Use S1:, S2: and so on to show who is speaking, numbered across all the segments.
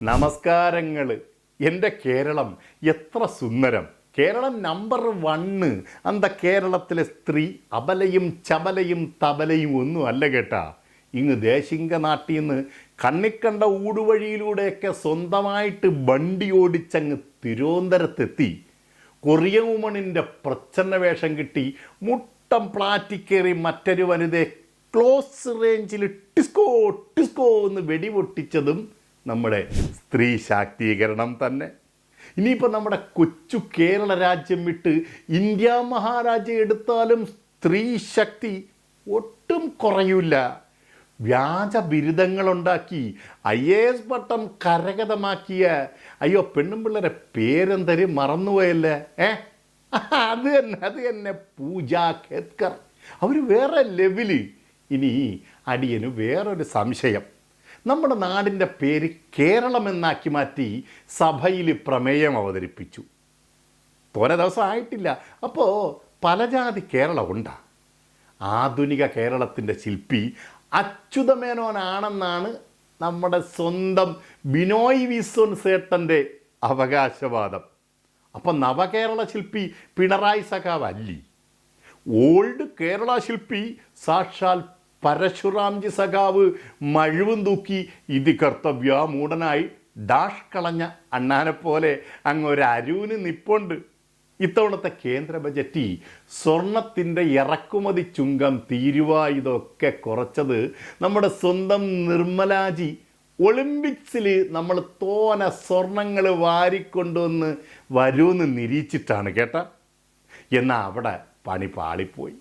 S1: നമസ്കാരങ്ങൾ. എൻ്റെ കേരളം എത്ര സുന്ദരം! കേരളം നമ്പർ 1. അന്ത കേരളത്തിലെ സ്ത്രീ അബലയും ചബലയും തബലയും ഒന്നും അല്ല കേട്ടാ. ഇങ്ങ് ദേശിംഗ നാട്ടിൽ നിന്ന് കണ്ണിക്കണ്ട ഊടുവഴിയിലൂടെയൊക്കെ സ്വന്തമായിട്ട് വണ്ടി ഓടിച്ചങ്ങ് തിരുവനന്തപുരത്തെത്തി കൊറിയൻ വുമണിൻ്റെ പ്രച്ഛന്ന വേഷം കിട്ടി മുട്ടം പ്ലാറ്റിക്കേറി മറ്റൊരു വനിതയെ ക്ലോസ് റേഞ്ചിൽ ടിസ്കോ ടിസ്കോ എന്ന് വെടിപൊട്ടിച്ചതും നമ്മുടെ സ്ത്രീ ശാക്തീകരണം തന്നെ. ഇനിയിപ്പോൾ നമ്മുടെ കൊച്ചു കേരള രാജ്യം വിട്ട് ഇന്ത്യ മഹാരാജ്യം എടുത്താലും സ്ത്രീ ശക്തി ഒട്ടും കുറയില്ല. വ്യാജ ബിരുദങ്ങളുണ്ടാക്കി IAS പട്ടം കരഗതമാക്കിയ പെണ്ണും പിള്ളേരെ പേരെന്തര് മറന്നുപോയല്ലേ? അത് തന്നെ പൂജ ഖേത്കർ. അവർ വേറെ ലെവല്. ഇനി അടിയന് വേറൊരു സംശയം. നമ്മുടെ നാടിൻ്റെ പേര് കേരളം എന്നാക്കി മാറ്റി സഭയിൽ പ്രമേയം അവതരിപ്പിച്ചു. തോനെ ദിവസം ആയിട്ടില്ല. അപ്പോൾ പലജാതി കേരളം ഉണ്ടാ. ആധുനിക കേരളത്തിൻ്റെ ശില്പി അച്യുതമേനോനാണെന്നാണ് നമ്മുടെ സ്വന്തം ബിനോയ് വിശ്വൻ സേട്ടൻ്റെ അവകാശവാദം. അപ്പം നവകേരള ശില്പി പിണറായി സഖാവ് അല്ലി. ഓൾഡ് കേരള ശില്പി സാക്ഷാൽ പരശുറാംജി സഖാവ് മഴുവും തൂക്കി ഇതി കർത്തവ്യ മൂടനായി ഡാഷ് കളഞ്ഞ അണ്ണാനെ പോലെ അങ്ങൊരു അരൂന് നിപ്പുണ്ട്. ഇത്തവണത്തെ കേന്ദ്ര ബജറ്റിൽ സ്വർണത്തിൻ്റെ ഇറക്കുമതി ചുങ്കം തീരുവ ഇതൊക്കെ കുറച്ചത് നമ്മുടെ സ്വന്തം നിർമ്മലാജി ഒളിമ്പിക്സിൽ നമ്മൾ തോന സ്വർണങ്ങൾ വാരിക്കൊണ്ടുവന്ന് വരുമെന്ന് നിരീക്ഷിച്ചിട്ടാണ് കേട്ടാ. എന്നാൽ അവിടെ പണി പാളിപ്പോയി.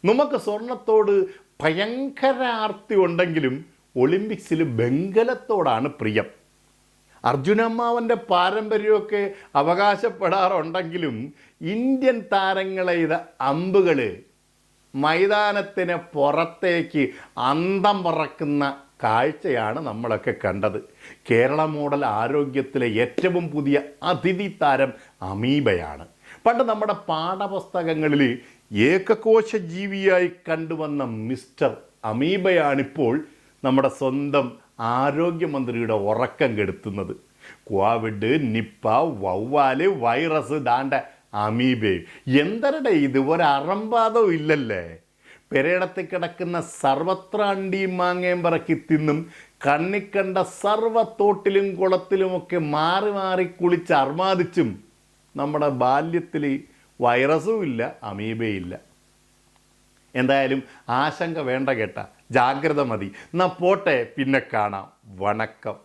S1: നമുക്ക് സ്വർണത്തോട് ഭയങ്കര ആർത്തി ഉണ്ടെങ്കിലും ഒളിമ്പിക്സിൽ വെങ്കലത്തോടാണ് പ്രിയം. അർജുനമ്മാവൻ്റെ പാരമ്പര്യമൊക്കെ അവകാശപ്പെടാറുണ്ടെങ്കിലും ഇന്ത്യൻ താരങ്ങളെ ഇത് അമ്പുകൾ മൈതാനത്തിന് പുറത്തേക്ക് അന്തം പറക്കുന്ന കാഴ്ചയാണ് നമ്മളൊക്കെ കണ്ടത്. കേരള മോഡൽ ആരോഗ്യത്തിലെ ഏറ്റവും പുതിയ അതിഥി താരം അമീബയാണ്. പണ്ട് നമ്മുടെ പാഠപുസ്തകങ്ങളിൽ ഏകകോശ ജീവിയായി കണ്ടുവന്ന മിസ്റ്റർ അമീബയാണിപ്പോൾ നമ്മുടെ സ്വന്തം ആരോഗ്യമന്ത്രിയുടെ ഉറക്കം കെടുത്തുന്നത്. കോവിഡ്, നിപ്പ, വവ്വാല്, വൈറസ്, ദാണ്ട അമീബേ. എന്തരടെ ഇത്? ഒരറമ്പാദവും ഇല്ലല്ലേ? പെരയിടത്ത് കിടക്കുന്ന സർവത്ര അണ്ടിയും മാങ്ങയും പറക്കി തിന്നും കണ്ണിക്കണ്ട സർവ്വത്തോട്ടിലും കുളത്തിലുമൊക്കെ മാറി മാറി കുളിച്ച് അർമാദിച്ചും നമ്മുടെ ബാല്യത്തിൽ വൈറസും ഇല്ല, അമീബയില്ല. എന്തായാലും ആശങ്ക വേണ്ട കേട്ട, ജാഗ്രത മതി. എന്നാൽ പോട്ടെ, പിന്നെ കാണാം. വണക്കം.